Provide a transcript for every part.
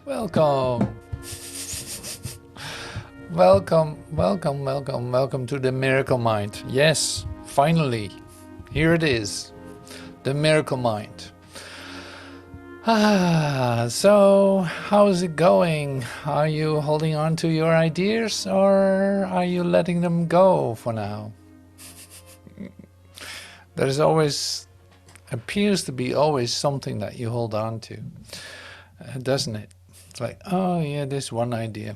Welcome. Welcome to the Miracle Mind. Yes, finally, here it is, the Miracle Mind. So how's it going? Are you holding on to your ideas or are you letting them go for now? There's always, appears to be always something that you hold on to, doesn't it? It's like, oh yeah, this one idea.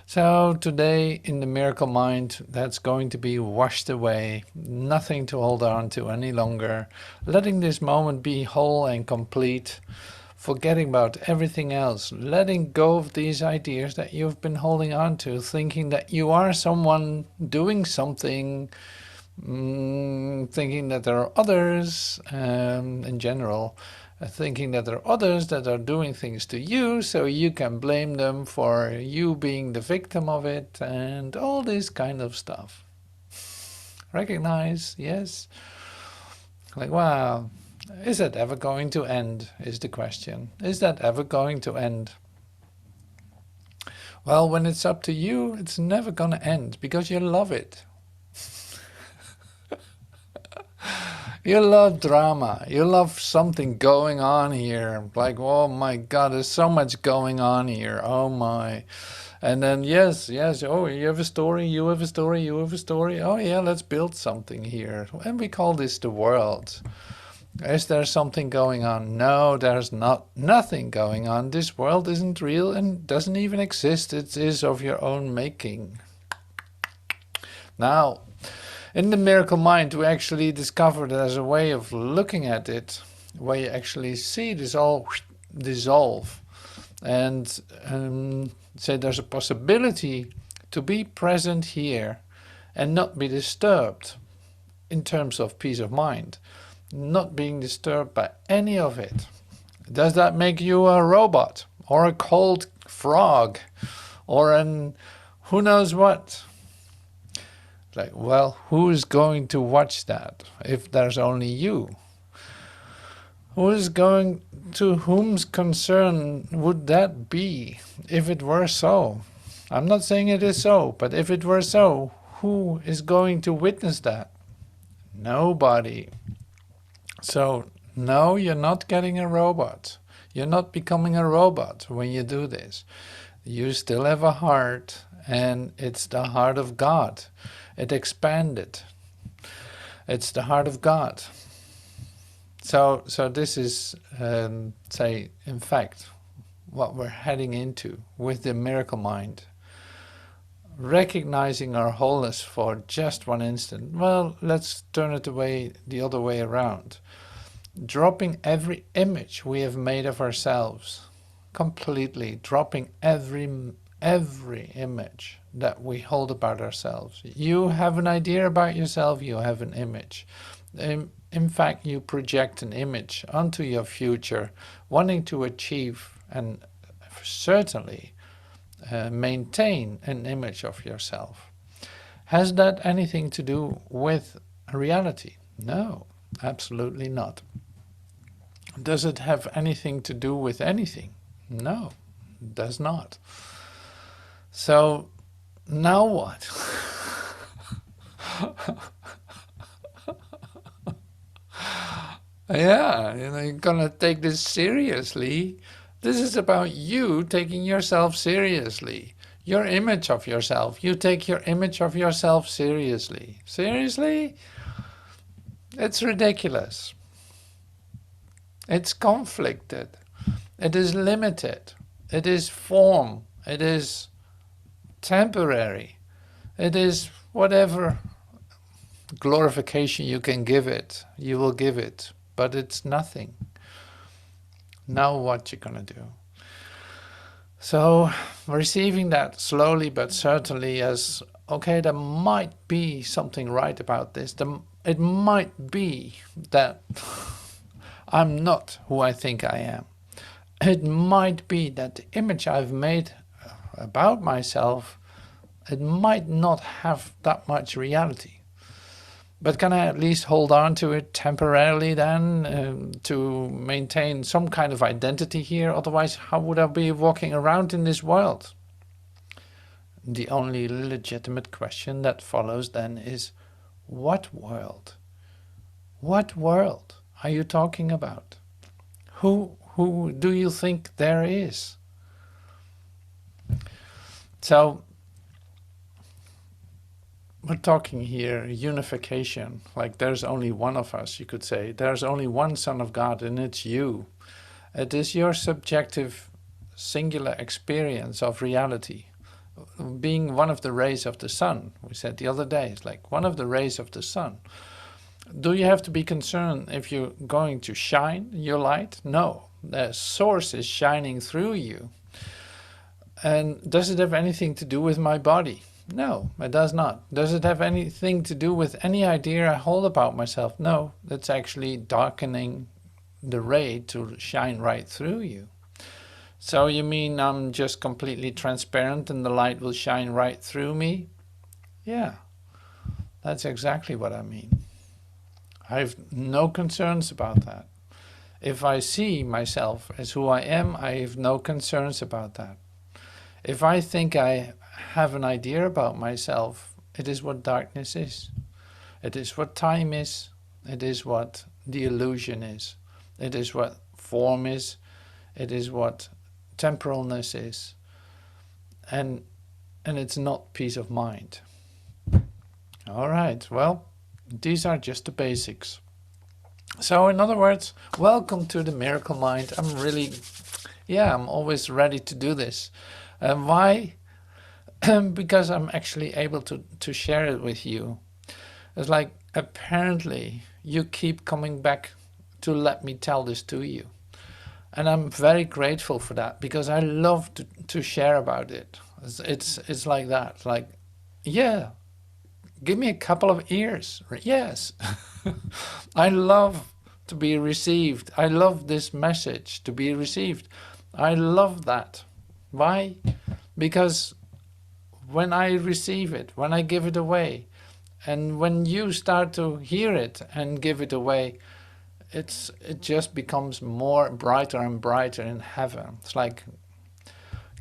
So today in the Miracle Mind, that's going to be washed away. Nothing to hold on to any longer. Letting this moment be whole and complete. Forgetting about everything else. Letting go of these ideas that you've been holding on to. Thinking that you are someone doing something. Thinking that there are others in general. Thinking that there are others that are doing things to you, so you can blame them for you being the victim of it, and all this kind of stuff. Recognize, yes? Like, wow, is that ever going to end, is the question. Is that ever going to end? Well, when it's up to you, it's never going to end, because you love it. You love drama. You love something going on here. Like, oh my God, there's so much going on here. Oh my. And then, yes, oh, you have a story, you have a story, you have a story. Oh yeah, let's build something here. And we call this the world. Is there something going on? No, there's nothing going on. This world isn't real and doesn't even exist. It is of your own making. Now, in the Miracle Mind, we actually discovered there's a way of looking at it, where you actually see this all dissolve. And say there's a possibility to be present here and not be disturbed in terms of peace of mind. Not being disturbed by any of it. Does that make you a robot? Or a cold frog? Or an who knows what? Like, well, who's going to watch that if there's only you? Who's going to whom's concern would that be if it were so? I'm not saying it is so, but if it were so, who is going to witness that? Nobody. So, no, you're not getting a robot. You're not becoming a robot when you do this. You still have a heart, and it's the heart of God. It expanded. It's the heart of God. So this is, say, in fact, what we're heading into with the Miracle Mind. Recognizing our wholeness for just one instant. Well, let's turn it the other way around. Dropping every image we have made of ourselves. Completely dropping every image that we hold about ourselves. You have an idea about yourself, you have an image. In fact, you project an image onto your future, wanting to achieve and certainly maintain an image of yourself. Has that anything to do with reality? No, absolutely not. Does it have anything to do with anything? No, it does not. So, now what? Yeah, you're gonna take this seriously. This is about you taking yourself seriously. Your image of yourself. You take your image of yourself seriously. Seriously? It's ridiculous. It's conflicted. It is limited. It is form. It is temporary. It is whatever glorification you can give it, you will give it, but it's nothing. Now what you gonna do? So receiving that slowly but certainly as, okay, there might be something right about this. It might be that I'm not who I think I am. It might be that the image I've made about myself, it might not have that much reality. But can I at least hold on to it temporarily then, to maintain some kind of identity here? Otherwise, how would I be walking around in this world? The only legitimate question that follows then is, what world? What world are you talking about? Who do you think there is? So we're talking here unification, like there's only one of us, you could say. There's only one Son of God, and it's you. It is your subjective, singular experience of reality, being one of the rays of the sun. We said the other day, it's like one of the rays of the sun. Do you have to be concerned if you're going to shine your light? No, the source is shining through you. And does it have anything to do with my body? No, it does not. Does it have anything to do with any idea I hold about myself? No, that's actually darkening the ray to shine right through you. So you mean I'm just completely transparent and the light will shine right through me? Yeah, that's exactly what I mean. I have no concerns about that. If I see myself as who I am, I have no concerns about that. If I think I have an idea about myself, it is what darkness is. It is what time is. It is what the illusion is. It is what form is. It is what temporalness is. And it's not peace of mind. All right, well, these are just the basics. So in other words, welcome to the Miracle Mind. I'm always ready to do this. Why? Because I'm actually able to share it with you. It's like, apparently, you keep coming back to let me tell this to you. And I'm very grateful for that, because I love to share about it. It's like that. It's like, yeah, give me a couple of ears. Yes. I love to be received. I love this message to be received. I love that. Why? Because when I receive it, when I give it away, and when you start to hear it and give it away, it just becomes more brighter and brighter in heaven. It's like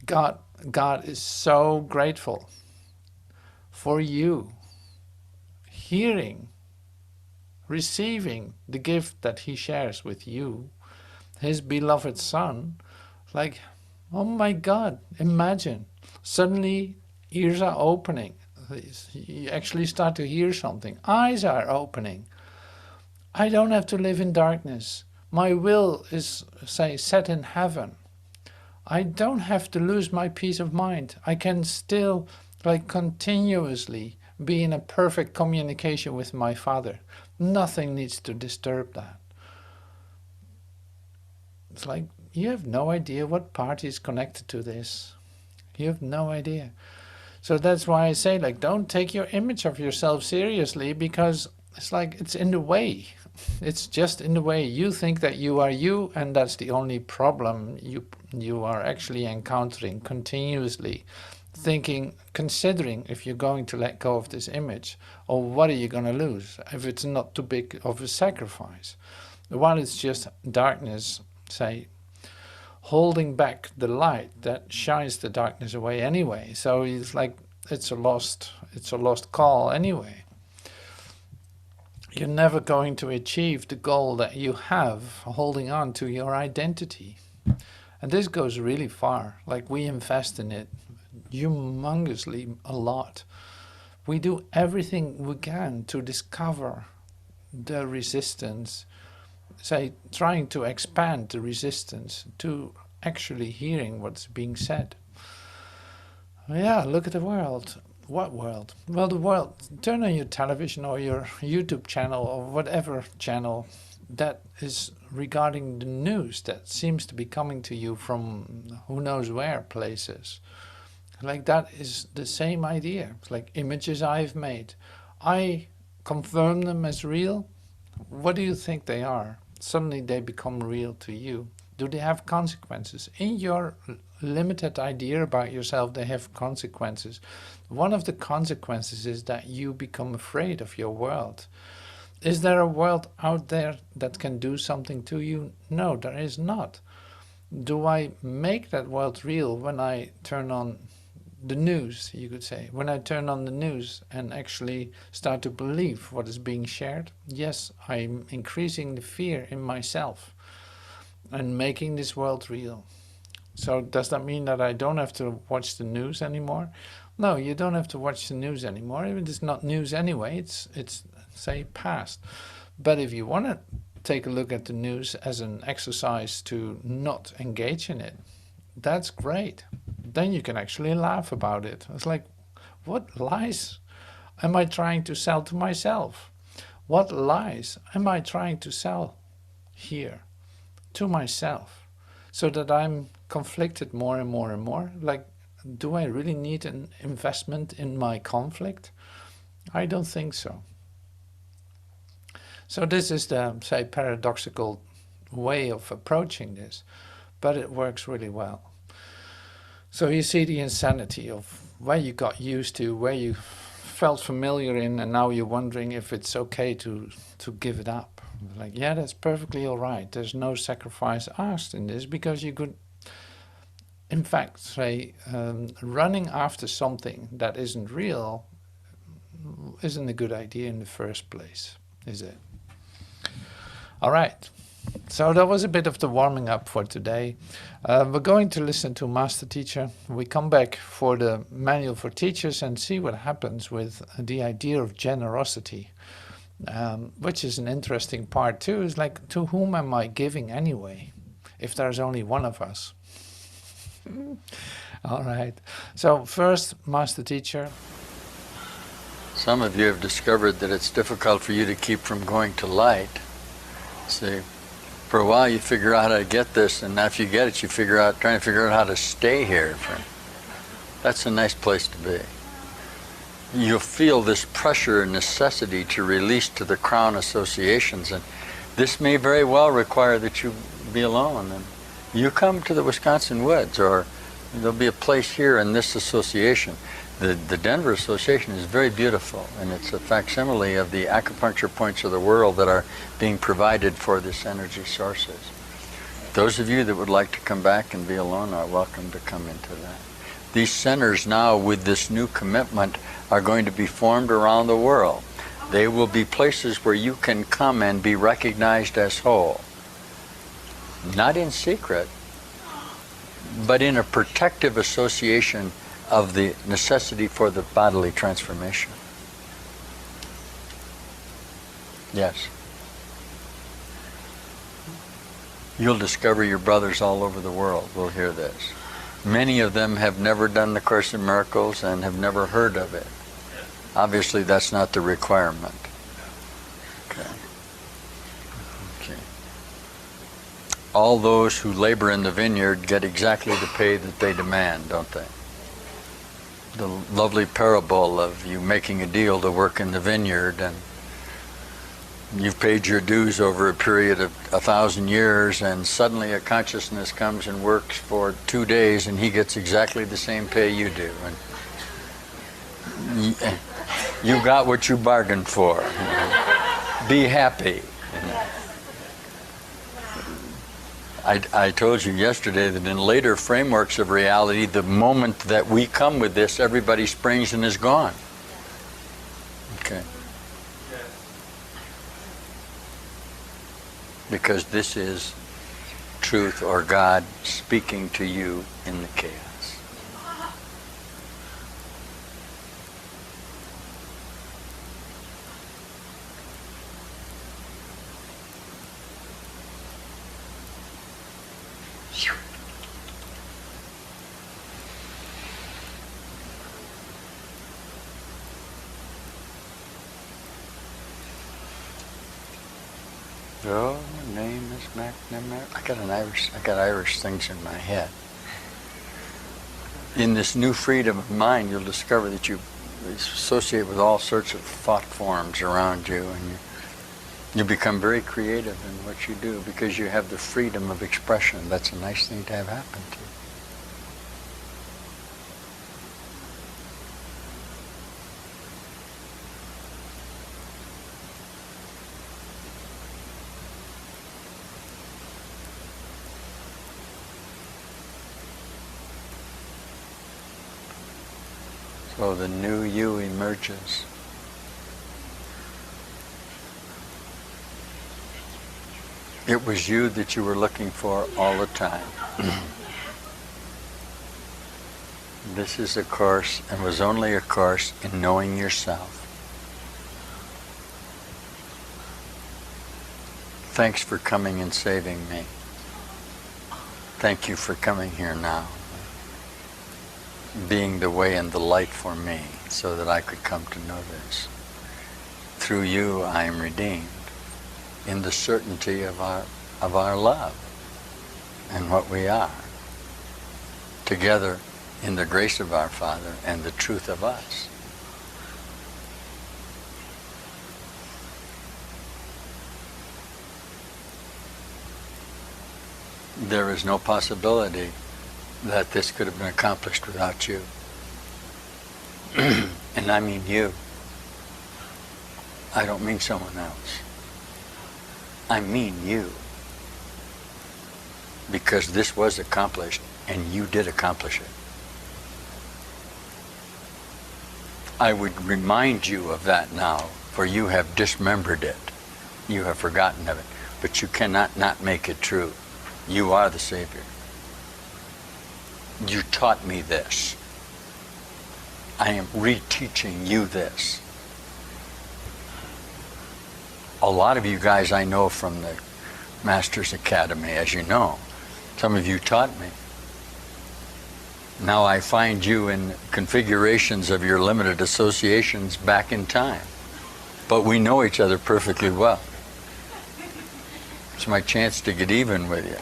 God is so grateful for you hearing, receiving the gift that he shares with you, his beloved Son. Like, oh my God, imagine. Suddenly ears are opening. You actually start to hear something. Eyes are opening. I don't have to live in darkness. My will is, say, set in heaven. I don't have to lose my peace of mind. I can still, like, continuously be in a perfect communication with my Father. Nothing needs to disturb that. It's like, you have no idea what part is connected to this. You have no idea. So that's why I say, like, don't take your image of yourself seriously, because it's like, it's in the way. It's just in the way. You think that you are you, and that's the only problem you are actually encountering continuously. Thinking, considering if you're going to let go of this image, or what are you going to lose if it's not too big of a sacrifice? While it's just darkness, say, holding back the light that shines the darkness away anyway. So it's like, it's a lost call anyway. You're never going to achieve the goal that you have holding on to your identity. And this goes really far. Like, we invest in it humongously a lot. We do everything we can to discover the resistance, say, trying to expand the resistance to actually hearing what's being said. Yeah, look at the world. What world? Well, the world. Turn on your television or your YouTube channel or whatever channel that is regarding the news that seems to be coming to you from who knows where places. Like, that is the same idea. It's like images I've made. I confirm them as real. What do you think they are? Suddenly they become real to you. Do they have consequences in your limited idea about yourself, they have consequences. One of the consequences is that you become afraid of your world. Is there a world out there that can do something to you? No, there is not. Do I make that world real when I turn on the news, you could say? When I turn on the news and actually start to believe what is being shared? Yes, I'm increasing the fear in myself and making this world real. So does that mean that I don't have to watch the news anymore? No, you don't have to watch the news anymore. It's not news anyway. It's say past. But if you want to take a look at the news as an exercise to not engage in it, that's great. Then you can actually laugh about it. It's like, what lies am I trying to sell to myself? What lies am I trying to sell here to myself, so that I'm conflicted more and more and more? Like, do I really need an investment in my conflict? I don't think so. So this is the, say, paradoxical way of approaching this, but it works really well. So you see the insanity of where you got used to, where you felt familiar in, and now you're wondering if it's okay to give it up. Like, yeah, that's perfectly all right. There's no sacrifice asked in this, because you could, in fact, say, running after something that isn't real isn't a good idea in the first place, is it? All right. So that was a bit of the warming up for today. We're going to listen to Master Teacher. We come back for the manual for teachers and see what happens with the idea of generosity, which is an interesting part too. It's like, to whom am I giving anyway, if there's only one of us? All right. So first, Master Teacher. Some of you have discovered that it's difficult for you to keep from going to light. See, for a while you figure out how to get this, and after you get it, you trying to figure out how to stay here. That's a nice place to be. You'll feel this pressure and necessity to release to the crown associations, and this may very well require that you be alone. And you come to the Wisconsin woods, or there'll be a place here in this association. The Denver Association is very beautiful, and it's a facsimile of the acupuncture points of the world that are being provided for this energy sources. Those of you that would like to come back and be alone are welcome to come into that. These centers now, with this new commitment, are going to be formed around the world. They will be places where you can come and be recognized as whole. Not in secret, but in a protective association of the necessity for the bodily transformation. Yes. You'll discover your brothers all over the world will hear this. Many of them have never done the Course in Miracles and have never heard of it. Obviously, that's not the requirement. Okay. All those who labor in the vineyard get exactly the pay that they demand, don't they? The lovely parable of you making a deal to work in the vineyard, and you've paid your dues over a period of 1,000 years, and suddenly a consciousness comes and works for 2 days, and he gets exactly the same pay you do. And you got what you bargained for. Be happy. I told you yesterday that in later frameworks of reality, the moment that we come with this, everybody springs and is gone. Okay. Because this is truth or God speaking to you in the chaos. Oh, name is McNamara. I got Irish things in my head. In this new freedom of mind, you'll discover that you associate with all sorts of thought forms around you, and you become very creative in what you do because you have the freedom of expression. That's a nice thing to have happen to you. So the new you emerges. It was you that you were looking for all the time. This is a course, and was only a course in knowing yourself. Thanks for coming and saving me. Thank you for coming here now, being the way and the light for me, so that I could come to know this. Through you I am redeemed, in the certainty of our love and what we are, together in the grace of our Father and the truth of us. There is no possibility that this could have been accomplished without you. And I mean you. I don't mean someone else. I mean you. Because this was accomplished, and you did accomplish it. I would remind you of that now, for you have dismembered it. You have forgotten of it. But you cannot not make it true. You are the Savior. You taught me this. I am reteaching you this. A lot of you guys I know from the Master's Academy, as you know. Some of you taught me. Now I find you in configurations of your limited associations back in time. But we know each other perfectly well. It's my chance to get even with you.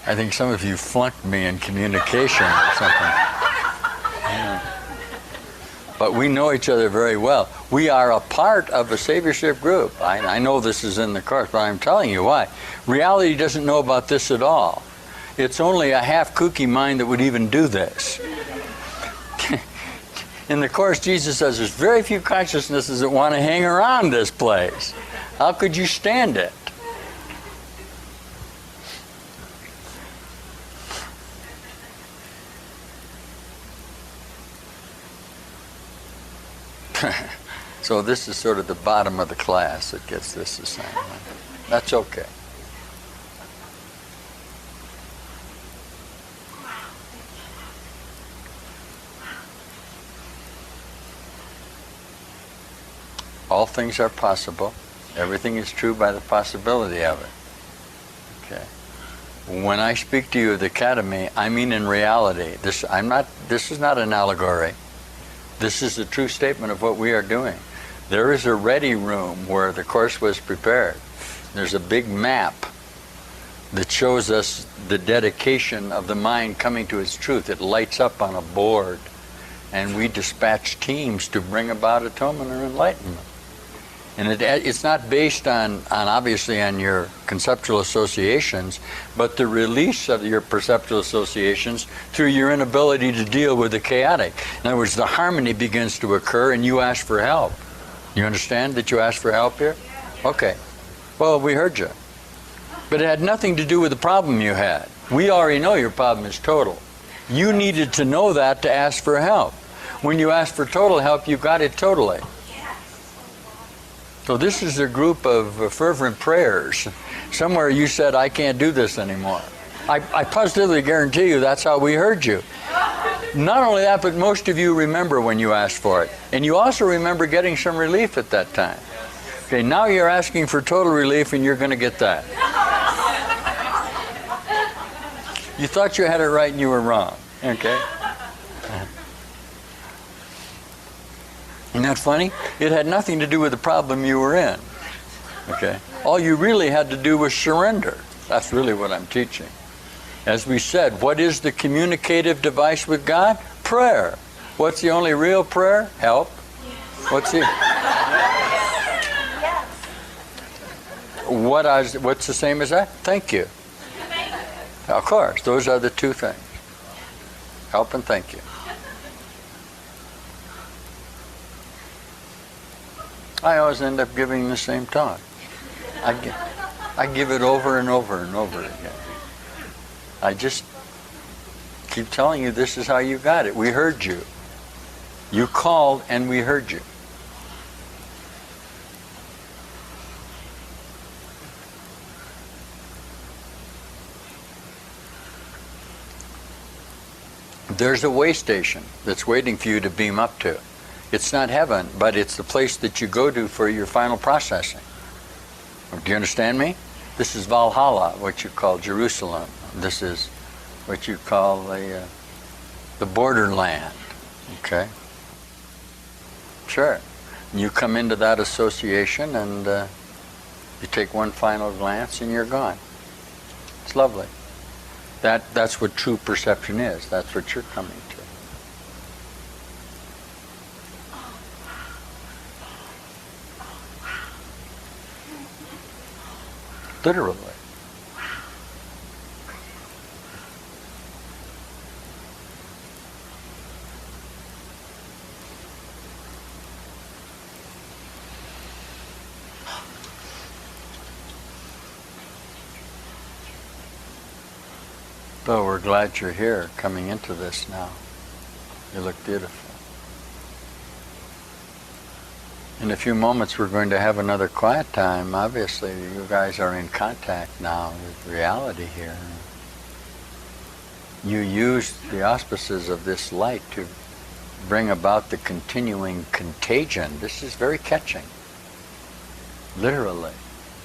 I think some of you flunked me in communication or something. Yeah. But we know each other very well. We are a part of a saviorship group. I know this is in the course, but I'm telling you why. Reality doesn't know about this at all. It's only a half kooky mind that would even do this. In the Course, Jesus says there's very few consciousnesses that want to hang around this place. How could you stand it? So this is sort of the bottom of the class that gets this assignment. That's okay. All things are possible. Everything is true by the possibility of it. Okay. When I speak to you of the Academy, I mean in reality. This is not an allegory. This is a true statement of what we are doing. There is a ready room where the Course was prepared. There's a big map that shows us the dedication of the mind coming to its truth. It lights up on a board, and we dispatch teams to bring about atonement or enlightenment. And it's not based on obviously on your conceptual associations, but the release of your perceptual associations through your inability to deal with the chaotic. In other words, the harmony begins to occur and you ask for help. You understand that you asked for help here? Okay. Well, we heard you. But it had nothing to do with the problem you had. We already know your problem is total. You needed to know that to ask for help. When you asked for total help, you got it totally. So this is a group of fervent prayers. Somewhere you said, I can't do this anymore. I positively guarantee you that's how we heard you. Not only that, but most of you remember when you asked for it. And you also remember getting some relief at that time. Okay, now you're asking for total relief and you're going to get that. You thought you had it right and you were wrong. Okay? Isn't that funny? It had nothing to do with the problem you were in. Okay? All you really had to do was surrender. That's really what I'm teaching. As we said, what is the communicative device with God? Prayer. What's the only real prayer? Help. What's the what's the same as that? Thank you. Of course, those are the two things. Help and thank you. I always end up giving the same talk. I give it over and over and over again. I just keep telling you this is how you got it. We heard you. You called and we heard you. There's a way station that's waiting for you to beam up to. It's not heaven, but it's the place that you go to for your final processing. Do you understand me? This is Valhalla, what you call Jerusalem. This is what you call the borderland. Okay? Sure. You come into that association and you take one final glance and you're gone. It's lovely. That's what true perception is. That's what you're coming to. Literally. Well, we're glad you're here, coming into this now. You look beautiful. In a few moments we're going to have another quiet time. Obviously, you guys are in contact now with reality here. You use the auspices of this light to bring about the continuing contagion. This is very catching. Literally.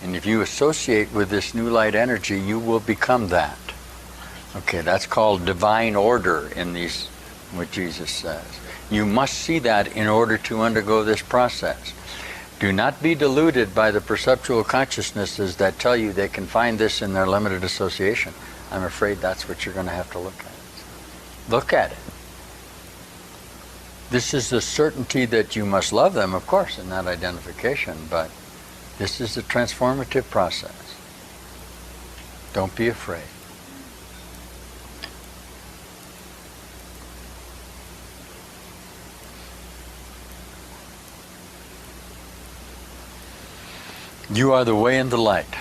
And if you associate with this new light energy, you will become that. Okay, that's called divine order in these, what Jesus says. You must see that in order to undergo this process. Do not be deluded by the perceptual consciousnesses that tell you they can find this in their limited association. I'm afraid that's what you're going to have to look at. Look at it. This is the certainty that you must love them, of course, in that identification, but this is the transformative process. Don't be afraid. You are the way and the light.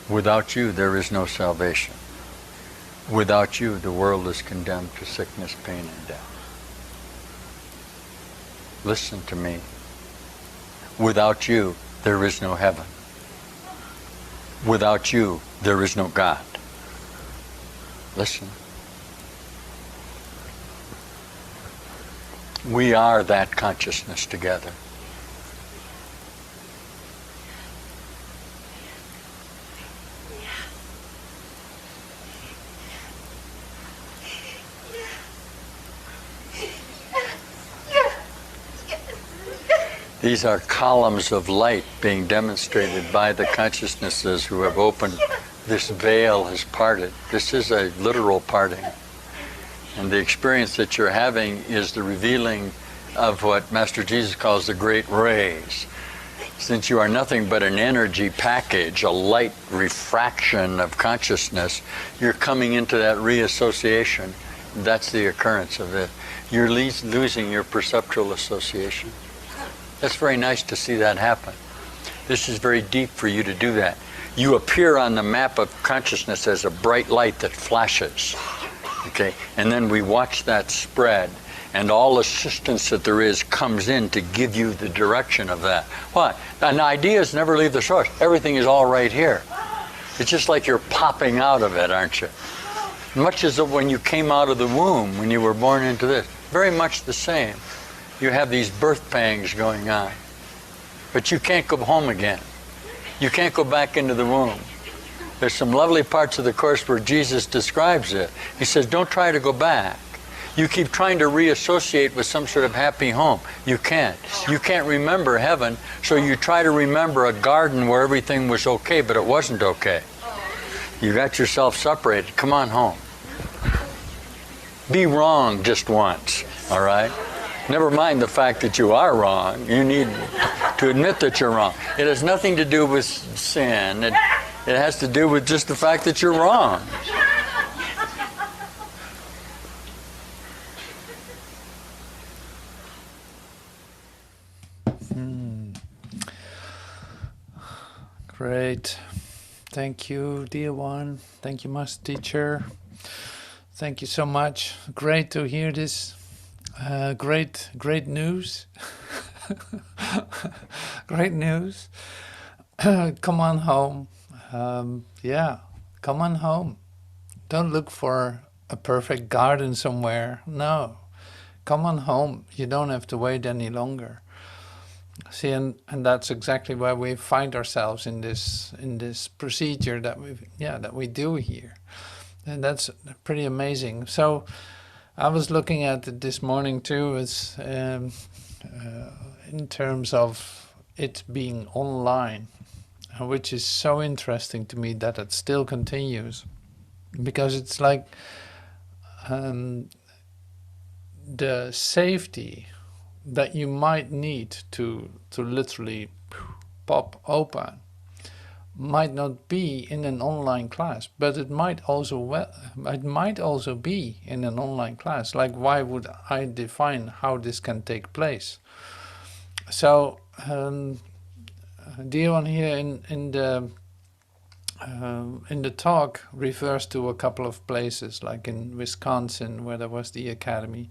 Without you, there is no salvation. Without you, the world is condemned to sickness, pain, and death. Listen to me. Without you, there is no heaven. Without you, there is no God. Listen. We are that consciousness together. These are columns of light being demonstrated by the consciousnesses who have opened. This veil has parted. This is a literal parting. And the experience that you're having is the revealing of what Master Jesus calls the great rays. Since you are nothing but an energy package, a light refraction of consciousness, you're coming into that reassociation. That's the occurrence of it. You're losing your perceptual association. That's very nice to see that happen. This is very deep for you to do that. You appear on the map of consciousness as a bright light that flashes. Okay? And then we watch that spread, and all assistance that there is comes in to give you the direction of that. Why? And ideas never leave the source. Everything is all right here. It's just like you're popping out of it, aren't you? Much as when you came out of the womb, when you were born into this. Very much the same. You have these birth pangs going on. But you can't go home again. You can't go back into the womb. There's some lovely parts of the Course where Jesus describes it. He says, don't try to go back. You keep trying to reassociate with some sort of happy home. You can't. You can't remember heaven, so you try to remember a garden where everything was okay, but it wasn't okay. You got yourself separated. Come on home. Be wrong just once, all right? Never mind the fact that you are wrong. You need to admit that you're wrong. It has nothing to do with sin. It has to do with just the fact that you're wrong. Great. Thank you, dear one. Thank you, Master Teacher. Thank you so much. Great to hear this. Great news. Great news. Come on home. Yeah, come on home. Don't look for a perfect garden somewhere. No, come on home. You don't have to wait any longer. See, and that's exactly where we find ourselves in this procedure that we do here, and that's pretty amazing. So I was looking at it this morning too, as in terms of it being online, which is so interesting to me that it still continues, because it's like the safety that you might need to literally pop open might not be in an online class, but it might also be in an online class. Like, why would I define how this can take place? So Dion here in the talk refers to a couple of places, like in Wisconsin, where there was the academy,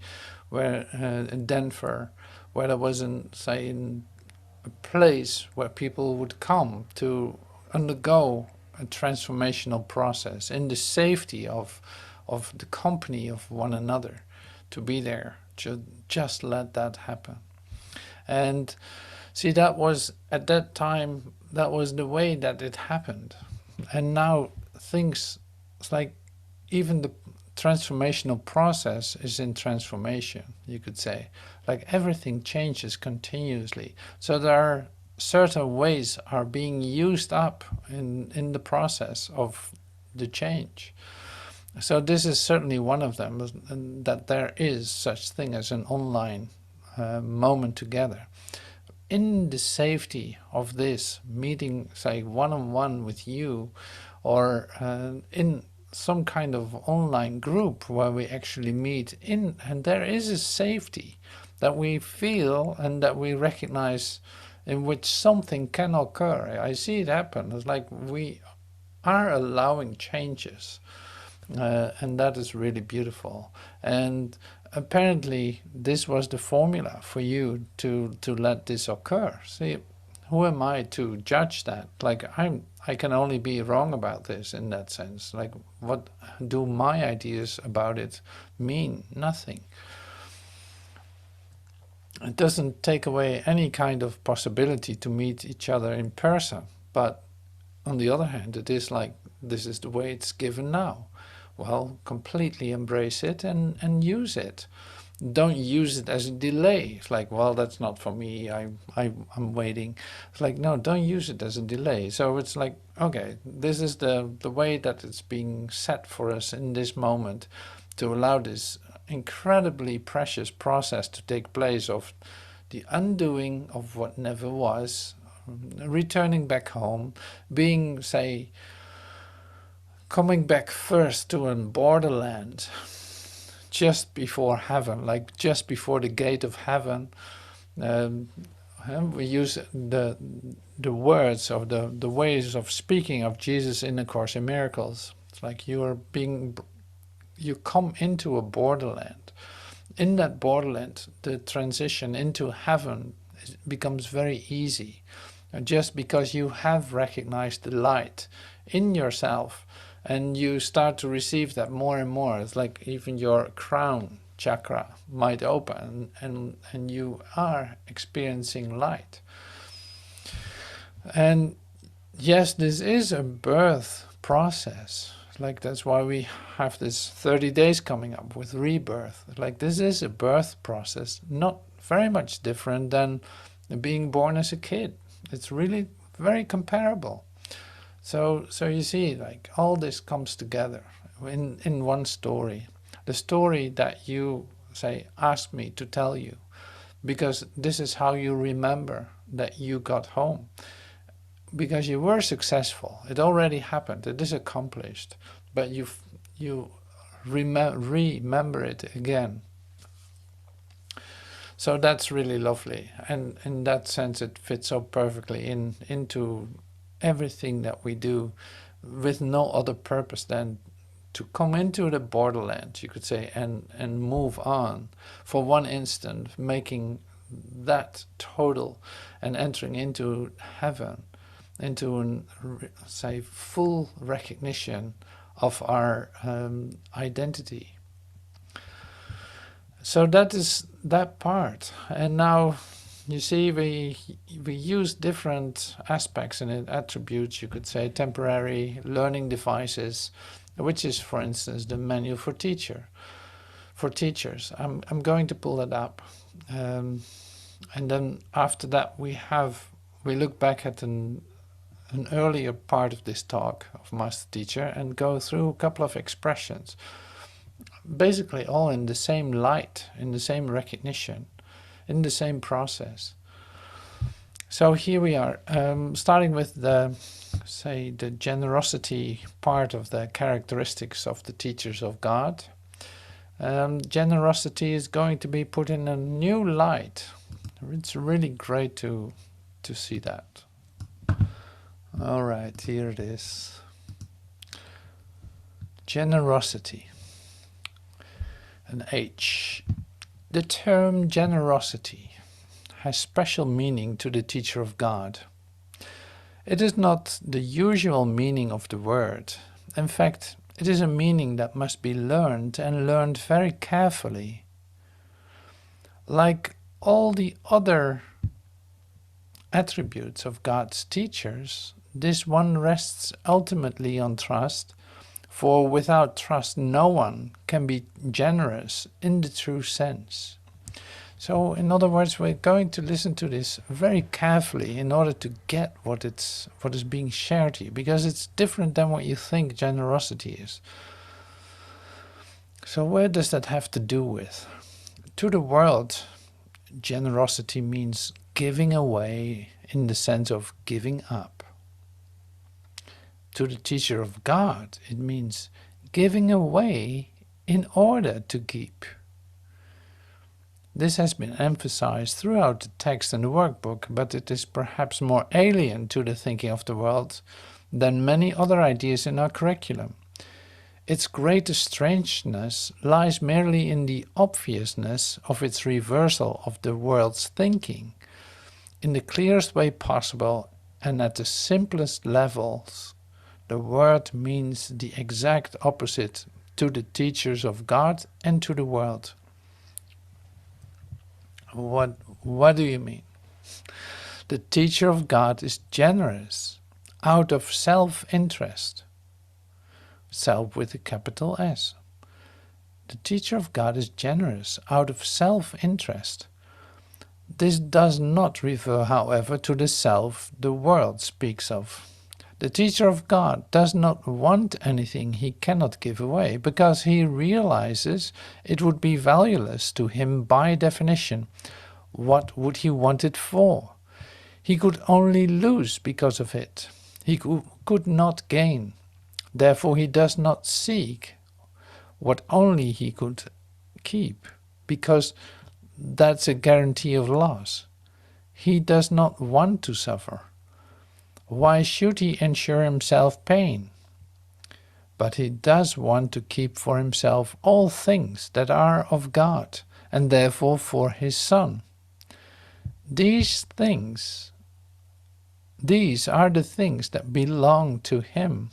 where in Denver, where there was in a place where people would come to undergo a transformational process in the safety of the company of one another, to be there, to just let that happen. And see, that was at that time, that was the way that it happened. And now things, it's like even the transformational process is in transformation, you could say. Like everything changes continuously. So there are certain ways are being used up in the process of the change. So this is certainly one of them, and that there is such thing as an online moment together. In the safety of this meeting, say one-on-one with you, or in some kind of online group where we actually meet in, and there is a safety that we feel and that we recognize, in which something can occur. I see it happen. It's like we are allowing changes, and that is really beautiful. And apparently this was the formula for you to let this occur. See, who am I to judge that? Like, I can only be wrong about this in that sense. Like, what do my ideas about it mean? Nothing. It doesn't take away any kind of possibility to meet each other in person. But on the other hand, it is like, this is the way it's given now. Well, completely embrace it and use it. Don't use it as a delay. It's like, well, that's not for me. I'm waiting. It's like, no, don't use it as a delay. So it's like, okay, this is the way that it's being set for us in this moment, to allow this incredibly precious process to take place of the undoing of what never was, returning back home, being, say, coming back first to a borderland just before heaven, like just before the gate of heaven. We use the words of the ways of speaking of Jesus in A Course in Miracles. It's like you come into a borderland. In that borderland, the transition into heaven becomes very easy, just because you have recognized the light in yourself. And you start to receive that more and more. It's like even your crown chakra might open, and you are experiencing light. And yes, this is a birth process. Like, that's why we have this 30 days coming up with rebirth. Like, this is a birth process, not very much different than being born as a kid. It's really very comparable. So you see, like, all this comes together in one story. The story that you, say, asked me to tell you, because this is how you remember that you got home. Because you were successful. It already happened. It is accomplished. But you remember it again. So that's really lovely. And in that sense, it fits so perfectly into everything that we do, with no other purpose than to come into the borderland, you could say, and move on for one instant, making that total and entering into heaven, into an, say, full recognition of our identity. So that is that part. And now you see we use different aspects in it, attributes, you could say, temporary learning devices, which is, for instance, the manual for teachers. I'm going to pull it up, and then after that we look back at an earlier part of this talk of Master Teacher and go through a couple of expressions, basically all in the same light, in the same recognition, in the same process. So here we are, starting with the generosity part of the characteristics of the teachers of God. Generosity is going to be put in a new light. It's really great to see that. All right, here it is. Generosity. An H. The term generosity has special meaning to the teacher of God. It is not the usual meaning of the word. In fact, it is a meaning that must be learned, and learned very carefully. Like all the other attributes of God's teachers, this one rests ultimately on trust, for without trust no one can be generous in the true sense. So, in other words, we're going to listen to this very carefully in order to get what is being shared here, because it's different than what you think generosity is. So where does that have to do with? To the world, generosity means giving away in the sense of giving up. To the teacher of God, it means giving away in order to keep. This has been emphasized throughout the text and the workbook, but it is perhaps more alien to the thinking of the world than many other ideas in our curriculum. Its greatest strangeness lies merely in the obviousness of its reversal of the world's thinking, in the clearest way possible and at the simplest levels. The word means the exact opposite to the teachers of God and to the world. What do you mean? The teacher of God is generous out of self-interest. Self with a capital S. The teacher of God is generous out of self-interest. This does not refer, however, to the self the world speaks of. The teacher of God does not want anything he cannot give away, because he realizes it would be valueless to him by definition. What would he want it for? He could only lose because of it. He could not gain. Therefore he does not seek what only he could keep, because that's a guarantee of loss. He does not want to suffer. Why should he ensure himself pain? But he does want to keep for himself all things that are of God, and therefore for his Son. These are the things that belong to him.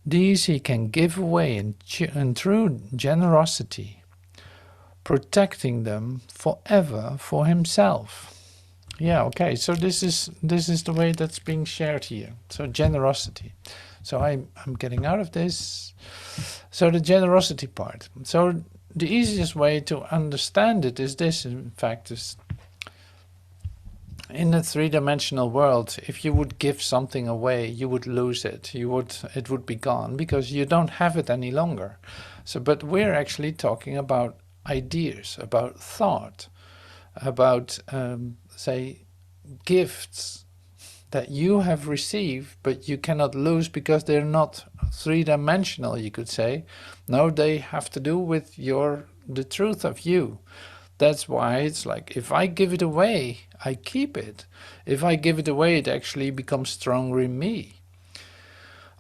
These he can give away in true generosity, protecting them forever for himself. Yeah, okay, so this is the way that's being shared here. So generosity. So I'm getting out of this. So the generosity part. So the easiest way to understand it is this, in fact, is in the three-dimensional world, if you would give something away, you would lose it. It would be gone because you don't have it any longer. So, but we're actually talking about ideas, about thought, about say, gifts that you have received, but you cannot lose because they're not three-dimensional, you could say. No, they have to do with the truth of you. That's why it's like, if I give it away, I keep it. If I give it away, it actually becomes stronger in me.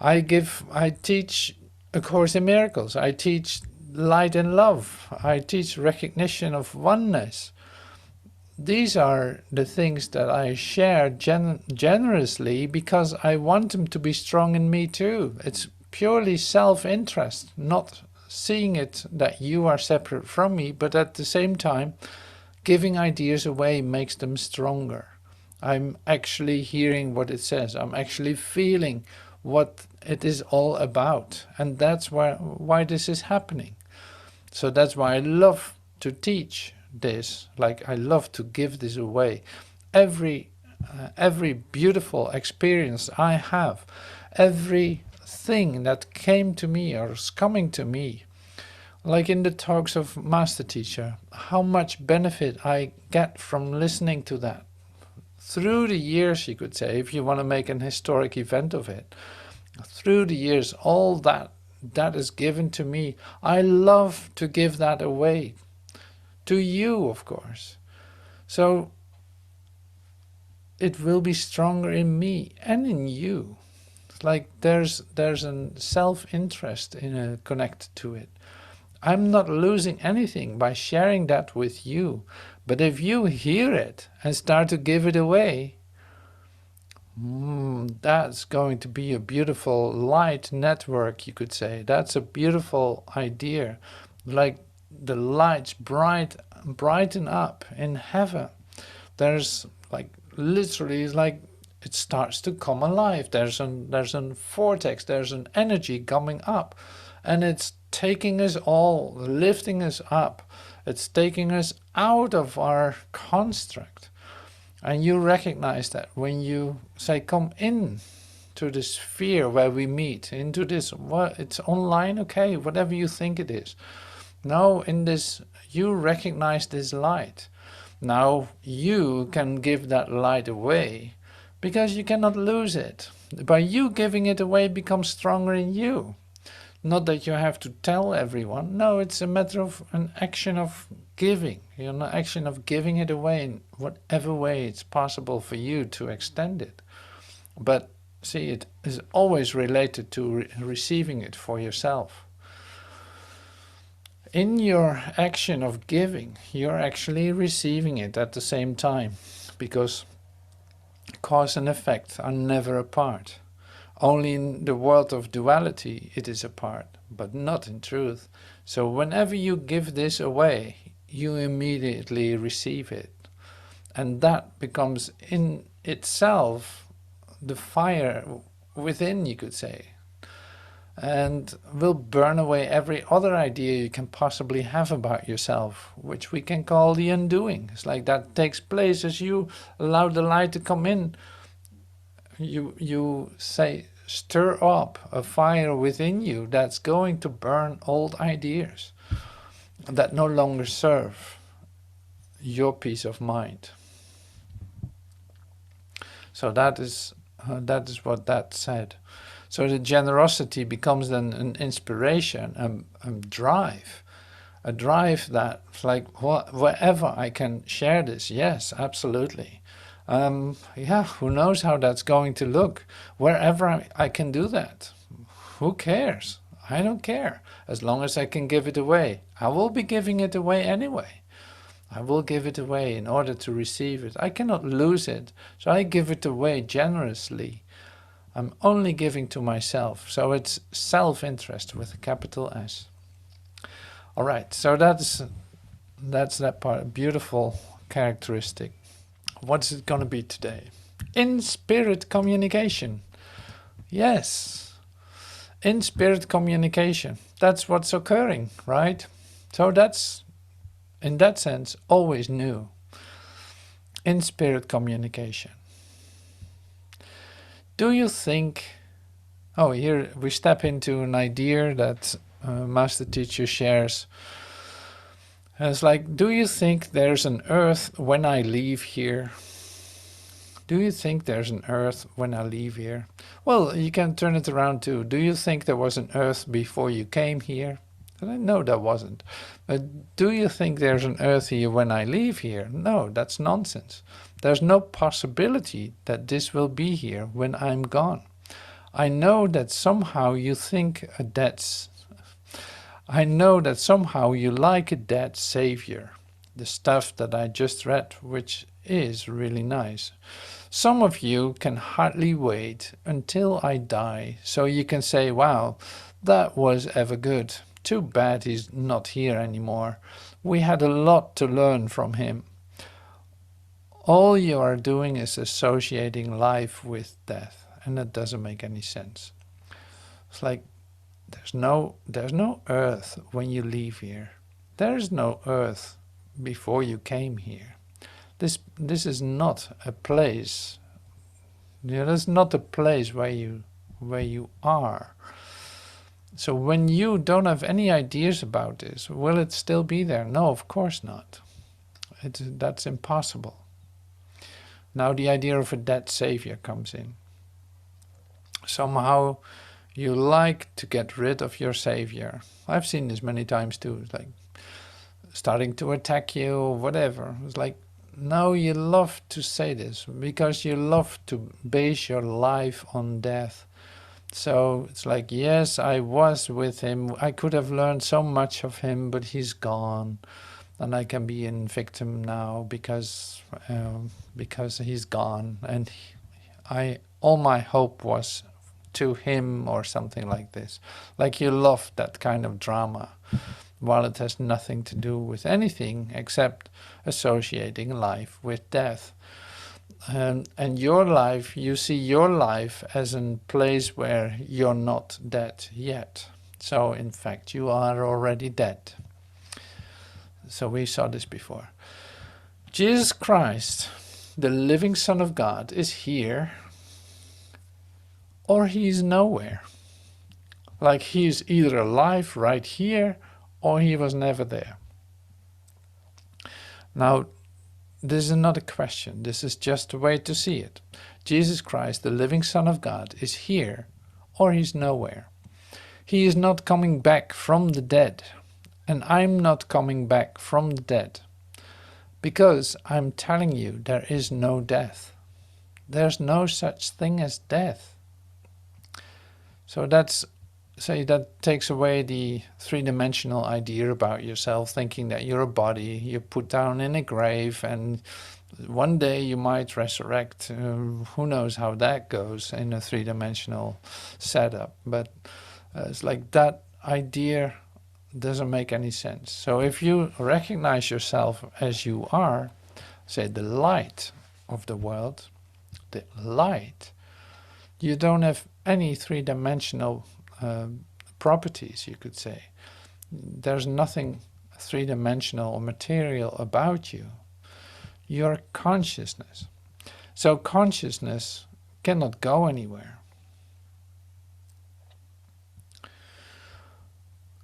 I teach A Course in Miracles. I teach light and love. I teach recognition of oneness. These are the things that I share generously because I want them to be strong in me too. It's purely self-interest, not seeing it that you are separate from me, but at the same time, giving ideas away makes them stronger. I'm actually hearing what it says. I'm actually feeling what it is all about. And that's why this is happening. So that's why I love to teach this. Like, I love to give this away. Every beautiful experience I have, everything that came to me or is coming to me, like in the talks of Master Teacher, how much benefit I get from listening to that. Through the years, you could say, if you want to make an historic event of it, through the years, all that is given to me, I love to give that away. To you, of course. So it will be stronger in me and in you. It's like there's a self-interest connected to it. I'm not losing anything by sharing that with you. But if you hear it and start to give it away, that's going to be a beautiful light network, you could say. That's a beautiful idea. Like the lights brighten up in heaven. There's like literally like it starts to come alive. There's a vortex, there's an energy coming up, and it's taking us all, lifting us up. It's taking us out of our construct. And you recognize that when you say, come in to the sphere where we meet, into this, well, it's online, okay, whatever you think it is. Now in this, you recognize this light. Now you can give that light away because you cannot lose it. By you giving it away, it becomes stronger in you. Not that you have to tell everyone. No, it's a matter of an action of giving. An action of giving it away in whatever way it's possible for you to extend it. But see, it is always related to receiving it for yourself. In your action of giving, you're actually receiving it at the same time, because cause and effect are never apart. Only in the world of duality it is apart, but not in truth. So whenever you give this away, you immediately receive it. And that becomes in itself the fire within, you could say. And will burn away every other idea you can possibly have about yourself, which we can call the undoing. It's like that takes place as you allow the light to come in. You say, stir up a fire within you that's going to burn old ideas that no longer serve your peace of mind. So that is what that said. So the generosity becomes then an inspiration, a drive that's like, wherever I can share this, yes, absolutely. Yeah, who knows how that's going to look. Wherever I can do that, who cares? I don't care. As long as I can give it away. I will be giving it away anyway. I will give it away in order to receive it. I cannot lose it, so I give it away generously. I'm only giving to myself, so it's self-interest with a capital S. All right, so that's that part, a beautiful characteristic. What's it going to be today? In spirit communication. Yes, in spirit communication. That's what's occurring, right? So that's, in that sense, always new. In spirit communication. Do you think... Oh, here we step into an idea that Master Teacher shares. It's like, do you think there's an earth when I leave here? Do you think there's an earth when I leave here? Well, you can turn it around too. Do you think there was an earth before you came here? No, there wasn't. But do you think there's an earth here when I leave here? No, that's nonsense. There's no possibility that this will be here when I'm gone. I know that somehow you think a dead I know that somehow you like a dead savior. The stuff that I just read, which is really nice. Some of you can hardly wait until I die, so you can say, wow, that was ever good. Too bad he's not here anymore. We had a lot to learn from him. All you are doing is associating life with death, and that doesn't make any sense. It's like there's no earth when you leave here. There is no earth before you came here. This is not a place. That's not a place where you are. So when you don't have any ideas about this, will it still be there? No, of course not. That's impossible. Now the idea of a dead savior comes in. Somehow you like to get rid of your savior. I've seen this many times too. It's like starting to attack you or whatever. It's like, no, you love to say this because you love to base your life on death. So it's like, yes, I was with him. I could have learned so much of him, but he's gone. And I can be a victim now because he's gone. And all my hope was to him or something like this. Like you love that kind of drama, while it has nothing to do with anything except associating life with death. And your life, you see your life as a place where you're not dead yet. So in fact, you are already dead. So we saw this before. Jesus Christ, the living Son of God, is here, or he's nowhere. Like he's either alive right here, or he was never there. Now, this is not a question. This is just a way to see it. Jesus Christ, the living Son of God, is here, or he's nowhere. He is not coming back from the dead, and I'm not coming back from the dead, because I'm telling you there is no death. There's no such thing as death. So that takes away the three-dimensional idea about yourself, thinking that you're a body, you're put down in a grave, and one day you might resurrect. Who knows how that goes in a three-dimensional setup. But it's like that idea doesn't make any sense. So if you recognize yourself as you are, say the light of the world, the light, you don't have any three-dimensional properties, you could say. There's nothing three-dimensional or material about you. You're consciousness. So consciousness cannot go anywhere.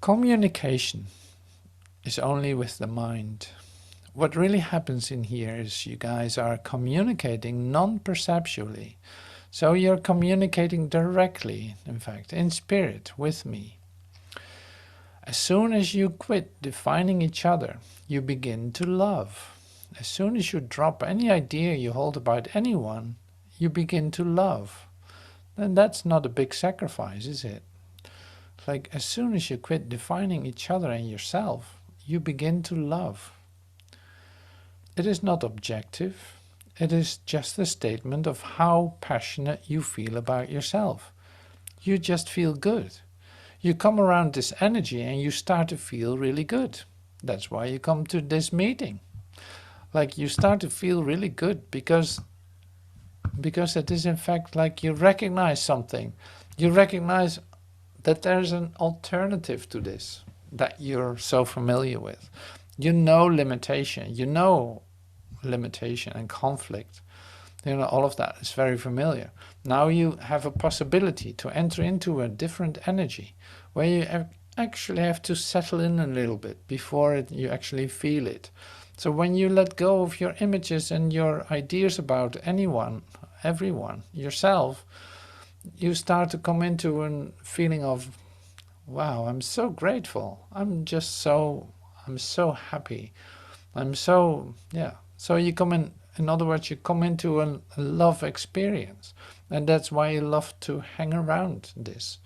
Communication is only with the mind. What really happens in here is you guys are communicating non-perceptually. So you're communicating directly, in fact, in spirit, with me. As soon as you quit defining each other, you begin to love. As soon as you drop any idea you hold about anyone, you begin to love. And that's not a big sacrifice, is it? Like, as soon as you quit defining each other and yourself, you begin to love. It is not objective. It is just a statement of how passionate you feel about yourself. You just feel good. You come around this energy and you start to feel really good. That's why you come to this meeting. Like you start to feel really good because it is in fact like you recognize something. You recognize that there's an alternative to this that you're so familiar with. You know limitation. You know limitation and conflict. You know, all of that is very familiar. Now you have a possibility to enter into a different energy where you actually have to settle in a little bit before you actually feel it. So when you let go of your images and your ideas about anyone, everyone, yourself, you start to come into a feeling of, wow, I'm so grateful. I'm so happy. So you come in other words, you come into a love experience. And that's why I love to hang around this.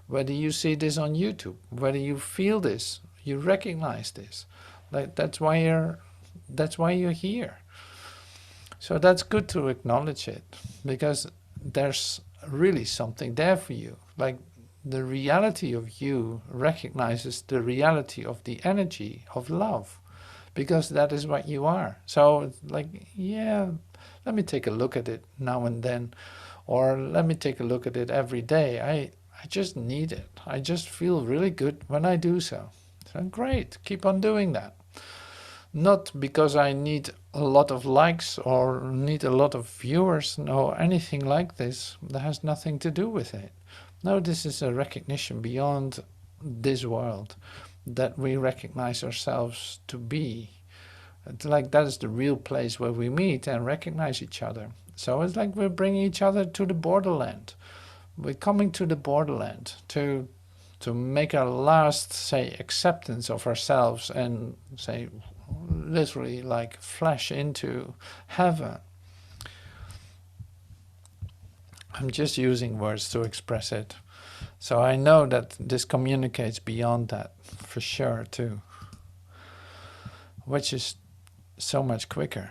Whether you see this on YouTube, whether you feel this, you recognize this. Like that's why you're here. So that's good to acknowledge it, because there's really something there for you. Like the reality of you recognizes the reality of the energy of love, because that is what you are. So it's like, yeah, let me take a look at it now and then, or let me take a look at it every day. I just need it. I just feel really good when I do so. So great, keep on doing that. Not because I need a lot of likes or need a lot of viewers, no, anything like this. That has nothing to do with it. No, this is a recognition beyond this world, that we recognize ourselves to be. It's like that is the real place where we meet and recognize each other. So it's like we're bringing each other to the borderland. We're coming to the borderland to make our last, say, acceptance of ourselves and, say, literally like flash into heaven. I'm just using words to express it. So I know that this communicates beyond that for sure too, which is so much quicker.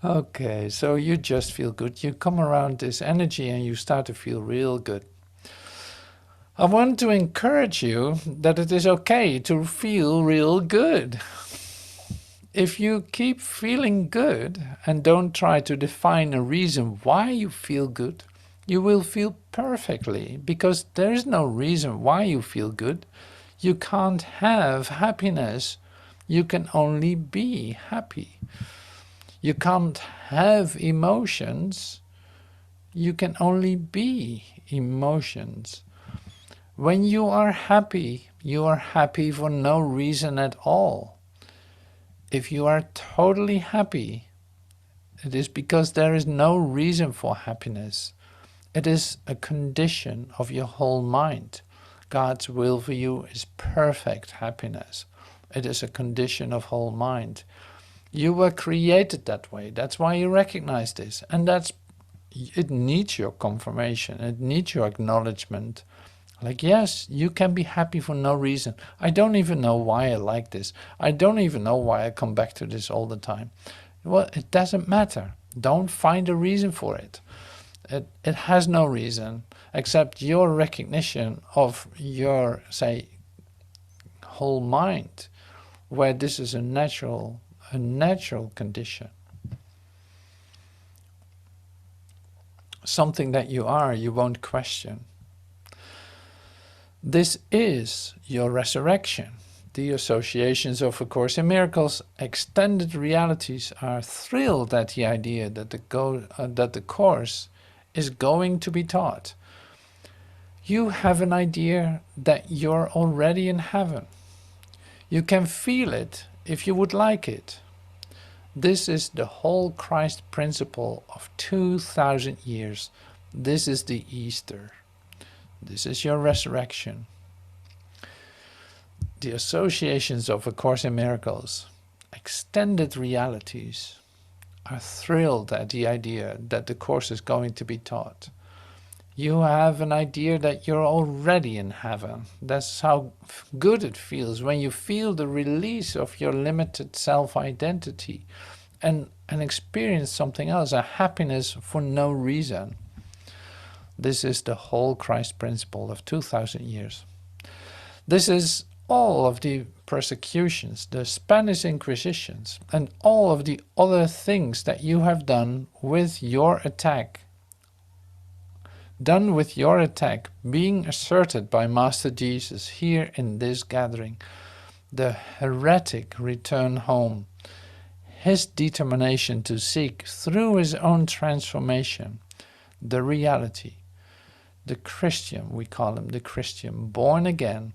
Okay, so you just feel good. You come around this energy and you start to feel real good. I want to encourage you that it is okay to feel real good. If you keep feeling good and don't try to define a reason why you feel good, you will feel perfectly, because there is no reason why you feel good. You can't have happiness. You can only be happy. You can't have emotions. You can only be emotions. When you are happy for no reason at all. If you are totally happy, it is because there is no reason for happiness. It is a condition of your whole mind. God's will for you is perfect happiness. It is a condition of whole mind. You were created that way. That's why you recognize this. And it needs your confirmation. It needs your acknowledgement. Like, yes, you can be happy for no reason. I don't even know why I like this. I don't even know why I come back to this all the time. Well, it doesn't matter. Don't find a reason for it. It has no reason except your recognition of your, say, whole mind, where this is a natural condition. Something that you are, you won't question. This is your resurrection. The associations of A Course in Miracles extended realities are thrilled at the idea that the Course is going to be taught. You have an idea that you're already in heaven. You can feel it if you would like it. This is the whole Christ principle of 2,000 years. This is the Easter. This is your resurrection. The associations of A Course in Miracles, extended realities, are thrilled at the idea that the Course is going to be taught. You have an idea that you're already in heaven. That's how good it feels when you feel the release of your limited self-identity and experience something else, a happiness for no reason. This is the whole Christ principle of 2,000 years. This is all of the persecutions, the Spanish Inquisitions, and all of the other things that you have done with your attack. Done with your attack being asserted by Master Jesus here in this gathering. The heretic return home. His determination to seek through his own transformation the reality. The Christian, we call him the Christian, born again.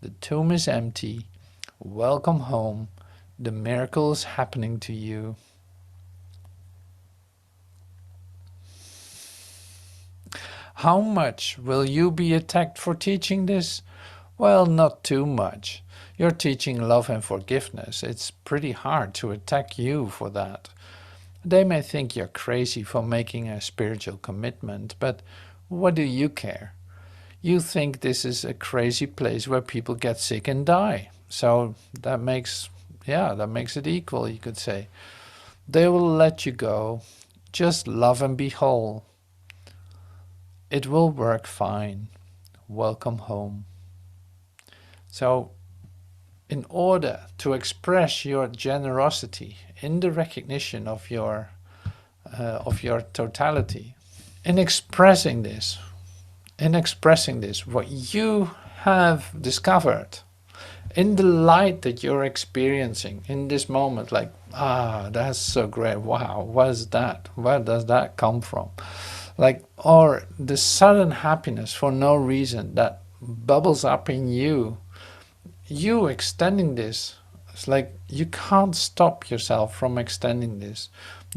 The tomb is empty. Welcome home. The miracle is happening to you. How much will you be attacked for teaching this? Well, not too much. You're teaching love and forgiveness. It's pretty hard to attack you for that. They may think you're crazy for making a spiritual commitment, but what do you care? You think this is a crazy place where people get sick and die. So that makes it equal, you could say. They will let you go. Just love and be whole. It will work fine. Welcome home. So in order to express your generosity in the recognition of your totality, in expressing this, what you have discovered, in the light that you're experiencing in this moment, like, that's so great, wow, what is that? Where does that come from? Like, or the sudden happiness for no reason that bubbles up in you, you extending this, it's like you can't stop yourself from extending this.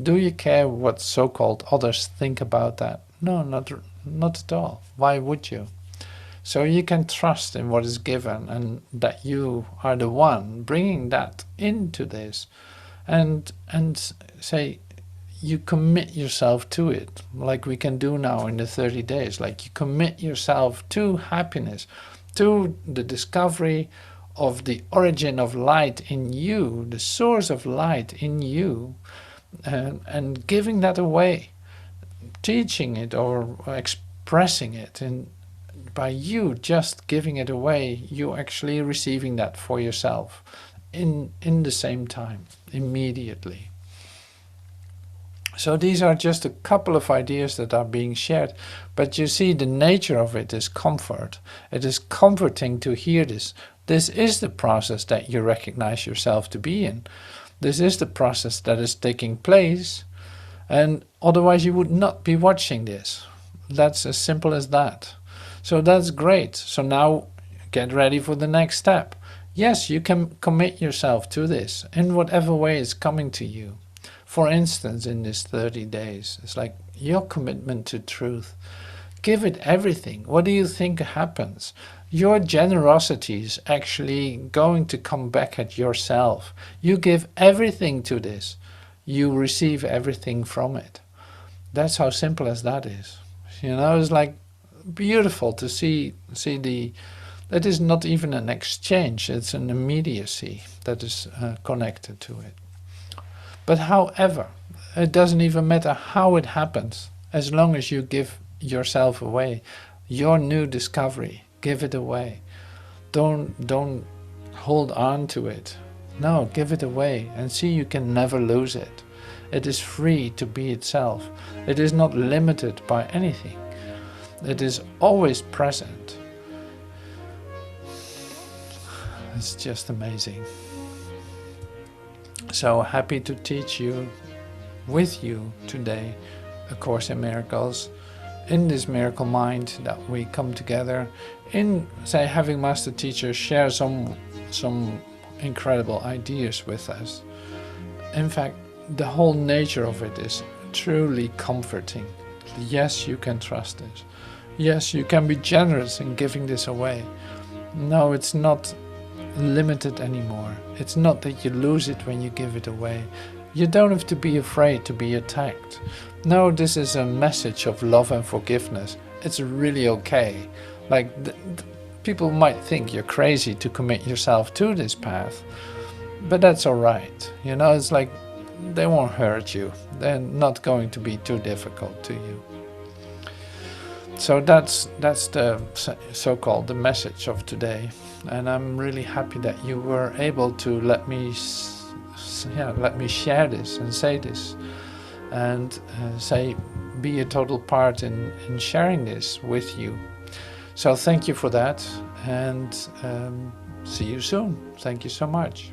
Do you care what so-called others think about that? No, not at all. Why would you? So you can trust in what is given and that you are the one bringing that into this, and say you commit yourself to it, like we can do now in the 30 days. Like you commit yourself to happiness, to the discovery of the origin of light in you, the source of light in you, and giving that away, teaching it or expressing it. And by you just giving it away, you actually receiving that for yourself in the same time, immediately. So these are just a couple of ideas that are being shared, but you see the nature of it is comfort. It is comforting to hear this. This is the process that you recognize yourself to be in. This is the process that is taking place, and otherwise you would not be watching this. That's as simple as that. So that's great. So now get ready for the next step. Yes, you can commit yourself to this in whatever way is coming to you. For instance, in this 30 days, it's like your commitment to truth. Give it everything. What do you think happens? Your generosity is actually going to come back at yourself. You give everything to this. You receive everything from it. That's how simple as that is. You know, it's like beautiful to see that is not even an exchange, it's an immediacy that is connected to it. But however, it doesn't even matter how it happens, as long as you give yourself away, your new discovery, give it away. Don't hold on to it. No, give it away and see you can never lose it. It is free to be itself. It is not limited by anything. It is always present. It's just amazing. So happy to teach you, with you today, A Course in Miracles, in this miracle mind that we come together in, say, having master teachers share some incredible ideas with us. In fact, the whole nature of it is truly comforting. Yes, you can trust it. Yes, you can be generous in giving this away. No, it's not limited anymore. It's not that you lose it when you give it away. You don't have to be afraid to be attacked. No, this is a message of love and forgiveness. It's really okay. Like, people might think you're crazy to commit yourself to this path, but that's alright. You know, it's like, they won't hurt you. They're not going to be too difficult to you. So that's the so-called the message of today, and I'm really happy that you were able to let me share this and say this, and be a total part in sharing this with you. So thank you for that, and see you soon. Thank you so much.